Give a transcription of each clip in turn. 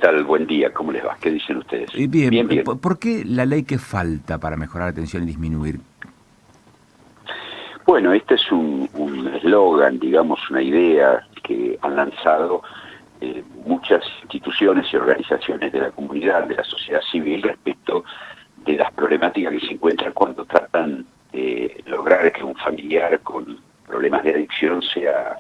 tal? Buen día, ¿cómo les va? ¿Qué dicen ustedes? Bien, Bien, bien. ¿por qué la ley que falta para mejorar la atención y disminuir? Bueno, este es un eslogan, digamos, una idea que han lanzado muchas instituciones y organizaciones de la comunidad, de la sociedad civil, respecto de las problemáticas que se encuentran cuando tratan de lograr que un familiar con problemas de adicción sea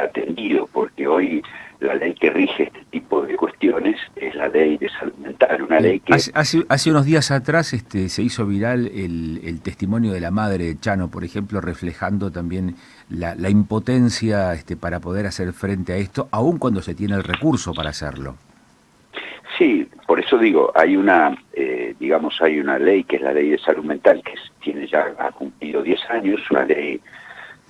atendido, porque hoy la ley que rige este tipo de cuestiones es la ley de salud mental, una ley que... Hace unos días atrás se hizo viral el testimonio de la madre de Chano, por ejemplo, reflejando también la impotencia para poder hacer frente a esto, aun cuando se tiene el recurso para hacerlo. Sí, por eso digo, hay una ley que es la ley de salud mental, que ha cumplido 10 años, una ley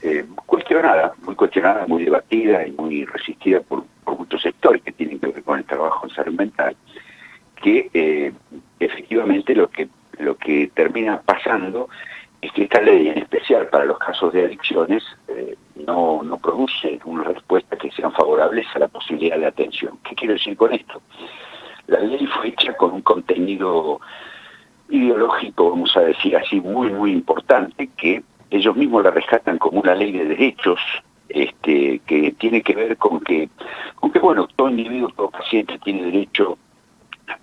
muy cuestionada, muy debatida y muy resistida por muchos sectores que tienen que ver con el trabajo en salud mental, que efectivamente lo que termina pasando es que esta ley, en especial para los casos de adicciones, no produce una respuesta que sean favorables a la posibilidad de atención. ¿Qué quiero decir con esto? La ley fue hecha con un contenido ideológico, vamos a decir así, muy, muy importante, que ellos mismos la rescatan como una ley de derechos, que tiene que ver con que, bueno, todo individuo, todo paciente tiene derecho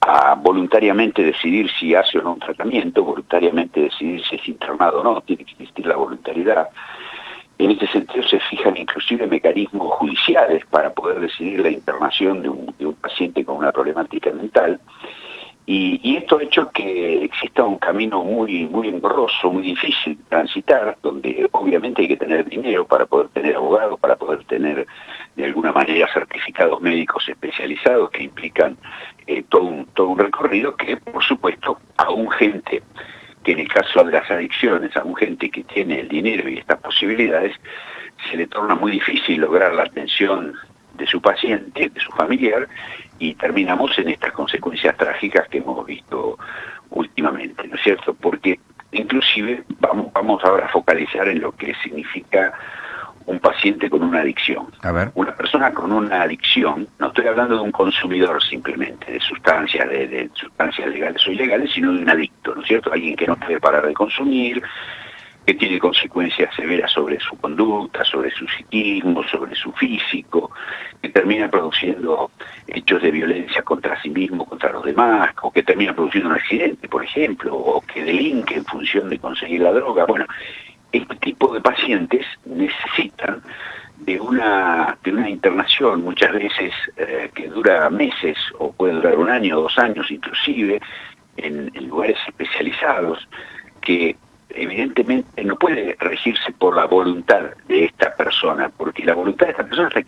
a voluntariamente decidir si hace o no un tratamiento, voluntariamente decidir si es internado o no, tiene que existir la voluntariedad. En este sentido se fijan inclusive mecanismos judiciales para poder decidir la internación de un paciente con una problemática mental. Y esto ha hecho que exista un camino muy, muy engorroso, muy difícil de transitar, donde obviamente hay que tener dinero para poder tener abogados, para poder tener de alguna manera certificados médicos especializados que implican todo un recorrido que, por supuesto, aún gente que en el caso de las adicciones, a un gente que tiene el dinero y estas posibilidades, se le torna muy difícil lograr la atención de su paciente, de su familiar, y terminamos en estas consecuencias trágicas que hemos visto últimamente, ¿no es cierto? Porque inclusive vamos ahora a focalizar en lo que significa un paciente con una adicción. A ver. Una persona con una adicción, no estoy hablando de un consumidor simplemente de sustancias legales o ilegales, sino de un adicto, ¿no es cierto? Alguien que no puede parar de consumir, que tiene consecuencias severas sobre su conducta, sobre su psiquismo, sobre su físico, que termina produciendo hechos de violencia contra sí mismo, contra los demás, o que termina produciendo un accidente, por ejemplo, o que delinque en función de conseguir la droga. Bueno, este tipo de pacientes necesitan de una internación, muchas veces que dura meses, o puede durar un año, 2 años inclusive, en lugares especializados, que evidentemente no puede regirse por la voluntad de esta persona, porque la voluntad de esta persona está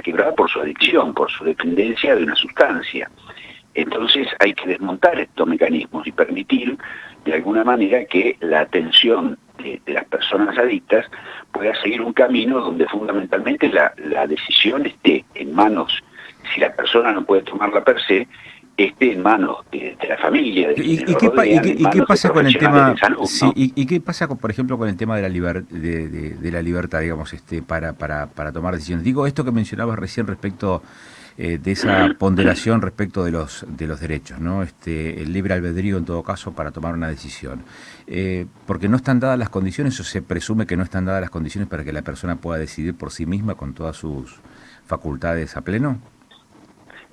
quebrada por su adicción, por su dependencia de una sustancia. Entonces hay que desmontar estos mecanismos y permitir de alguna manera que la atención de las personas adictas pueda seguir un camino donde fundamentalmente la decisión esté en manos, si la persona no puede tomarla per se, esté en manos de la familia, de quienes lo rodean, en Qué manos de pasa con el profesionales de tema, salud, sí, ¿no? y qué pasa, por ejemplo, con el tema de de la libertad, digamos, para tomar decisiones? Digo, esto que mencionabas recién respecto de esa ponderación respecto de los derechos, ¿no? El libre albedrío, en todo caso, para tomar una decisión. Porque no están dadas las condiciones, o se presume que no están dadas las condiciones para que la persona pueda decidir por sí misma con todas sus facultades a pleno.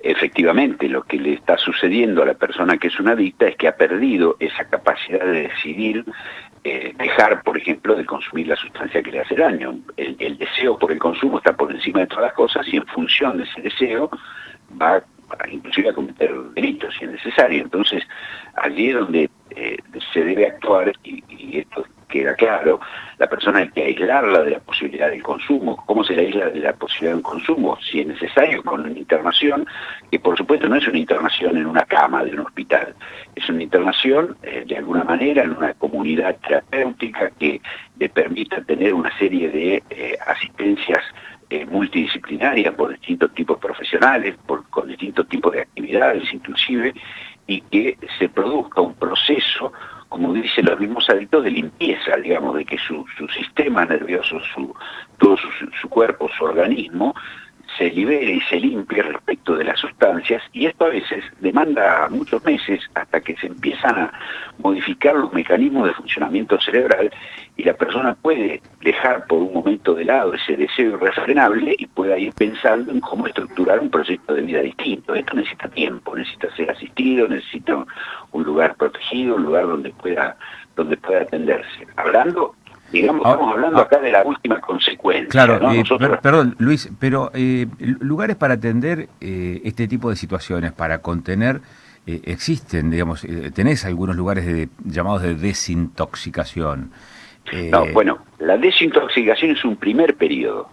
Efectivamente, lo que le está sucediendo a la persona que es una adicta es que ha perdido esa capacidad de decidir dejar, por ejemplo, de consumir la sustancia que le hace daño. El deseo por el consumo está por encima de todas las cosas y en función de ese deseo va inclusive a cometer delitos si es necesario. Entonces, allí es donde se debe actuar, y esto queda claro, la persona hay que aislarla de la posibilidad del consumo. ¿Cómo se le aísla de la posibilidad de un consumo? Si es necesario, con una internación, que por supuesto no es una internación en una cama de un hospital, es una internación de alguna manera en una comunidad terapéutica que le permita tener una serie de asistencias multidisciplinarias por distintos tipos profesionales, con distintos tipos de actividades inclusive, y que se produzca un proceso, como dicen los mismos adictos, de limpieza, digamos, de que su sistema nervioso, todo su cuerpo, su organismo, se libere y se limpie respecto de las sustancias, y esto a veces demanda muchos meses hasta que se empiezan a modificar los mecanismos de funcionamiento cerebral y la persona puede dejar por un momento de lado ese deseo irrefrenable y pueda ir pensando en cómo estructurar un proyecto de vida distinto. Esto necesita tiempo, necesita ser asistido, necesita un lugar protegido, un lugar donde pueda atenderse. Estamos hablando acá de la última consecuencia. Claro, ¿no? perdón, Luis, pero lugares para atender este tipo de situaciones, para contener, existen, digamos, tenés algunos lugares llamados de desintoxicación. No, bueno, la desintoxicación es un primer periodo,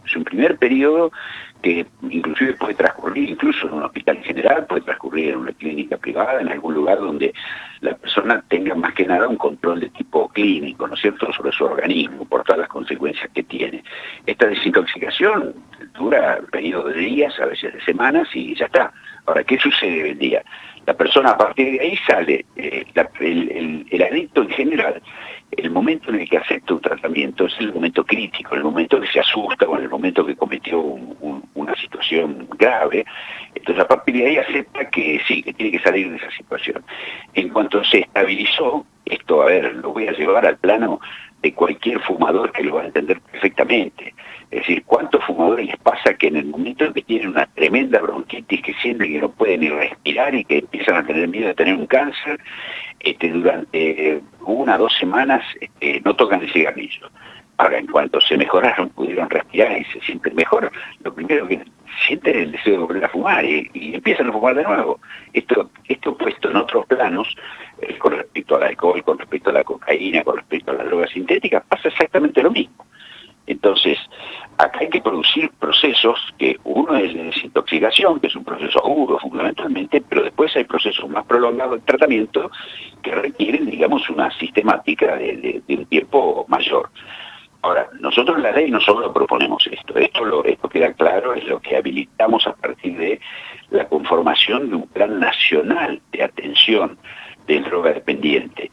que inclusive puede transcurrir incluso en un hospital general, puede transcurrir en una clínica privada, en algún lugar donde la persona tenga más que nada un control de tipo clínico, ¿no es cierto?, sobre su organismo, por todas las consecuencias que tiene. Esta desintoxicación dura un periodo de días, a veces de semanas, y ya está. Ahora, ¿qué sucede hoy en día? La persona a partir de ahí sale, el adicto en general, el momento en el que acepta un tratamiento es el momento crítico, el momento que se asusta o en el momento que cometió una situación grave. Entonces a partir de ahí acepta que sí, que tiene que salir de esa situación. En cuanto se estabilizó, esto, a ver, lo voy a llevar al plano de cualquier fumador que lo va a entender perfectamente. Es decir, ¿cuántos fumadores les pasa que en el momento en que tienen una tremenda bronquitis, que sienten que no pueden ni respirar y que empiezan a tener miedo de tener un cáncer, durante 1 o 2 semanas no tocan el cigarrillo? Ahora, en cuanto se mejoraron, pudieron respirar y se sienten mejor, lo primero que sienten es el deseo de volver a fumar y empiezan a fumar de nuevo. Esto puesto en otros planos, con respecto al alcohol, con respecto a la cocaína, con respecto a las drogas sintéticas, pasa exactamente lo mismo. Entonces, acá hay que producir procesos que uno es de desintoxicación, que es un proceso agudo fundamentalmente, pero después hay procesos más prolongados de tratamiento que requieren, digamos, una sistemática de un tiempo mayor. Ahora, nosotros en la ley no solo proponemos esto queda claro, es lo que habilitamos a partir de la conformación de un plan nacional de atención del drogodependiente.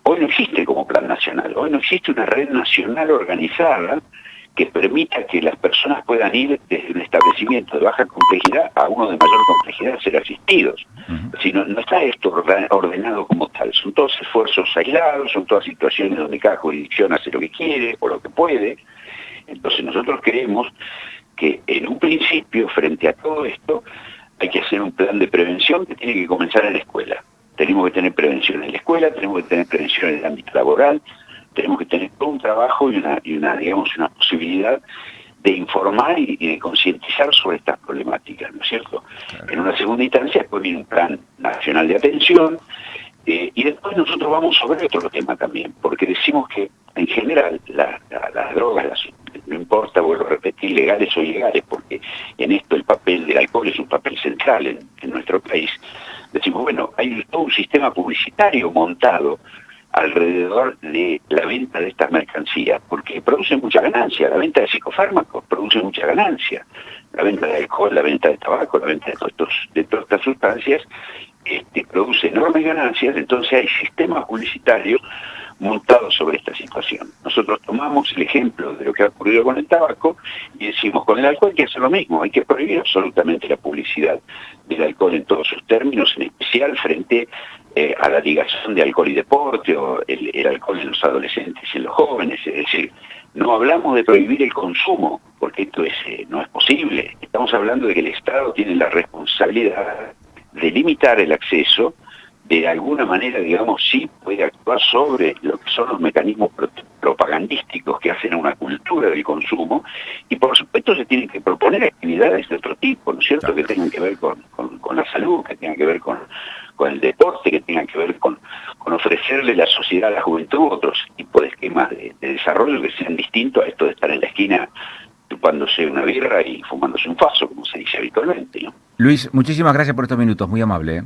Hoy no existe como plan nacional, hoy no existe una red nacional organizada que permita que las personas puedan ir desde un establecimiento de baja complejidad a uno de mayor complejidad a ser asistidos. Sino, no está esto ordenado como tal, son todos esfuerzos aislados, son todas situaciones donde cada jurisdicción hace lo que quiere o lo que puede. Entonces nosotros creemos que en un principio, frente a todo esto, hay que hacer un plan de prevención que tiene que comenzar en la escuela. Tenemos que tener prevención en la escuela, tenemos que tener prevención en el ámbito laboral, tenemos que tener todo un trabajo y una posibilidad de informar y de concientizar sobre estas problemáticas, ¿no es cierto? Claro. En una segunda instancia después viene un plan nacional de atención, y después nosotros vamos sobre otro tema también, porque decimos que en general las drogas, no importa, vuelvo a repetir, legales o ilegales, porque en esto el papel del alcohol es un papel central en nuestro país. Decimos, bueno, hay todo un sistema publicitario montado alrededor de la venta de estas mercancías, porque produce mucha ganancia. La venta de psicofármacos produce mucha ganancia. La venta de alcohol, la venta de tabaco, la venta de todas estas sustancias produce enormes ganancias. Entonces hay sistemas publicitarios montados sobre esta situación.Nosotros tomamos el ejemplo de lo que ha ocurrido con el tabaco y decimos, con el alcohol hay que hacer lo mismo, hay que prohibir absolutamente la publicidad del alcohol en todos sus términos, en especial frente a la ligación de alcohol y deporte, o el alcohol en los adolescentes y en los jóvenes. Es decir, no hablamos de prohibir el consumo, porque esto no es posible. Estamos hablando de que el Estado tiene la responsabilidad de limitar el acceso. De alguna manera, digamos, sí puede actuar sobre lo que son los mecanismos propagandísticos que hacen a una cultura del consumo, y por supuesto se tienen que proponer actividades de otro tipo, ¿no es cierto?, que tengan que ver con la salud, que tengan que ver con el deporte, que tengan que ver con ofrecerle a la sociedad, a la juventud, otros tipos de esquemas de desarrollo que sean distintos a esto de estar en la esquina chupándose una birra y fumándose un faso, como se dice habitualmente, ¿no? Luis, muchísimas gracias por estos minutos, muy amable, ¿eh?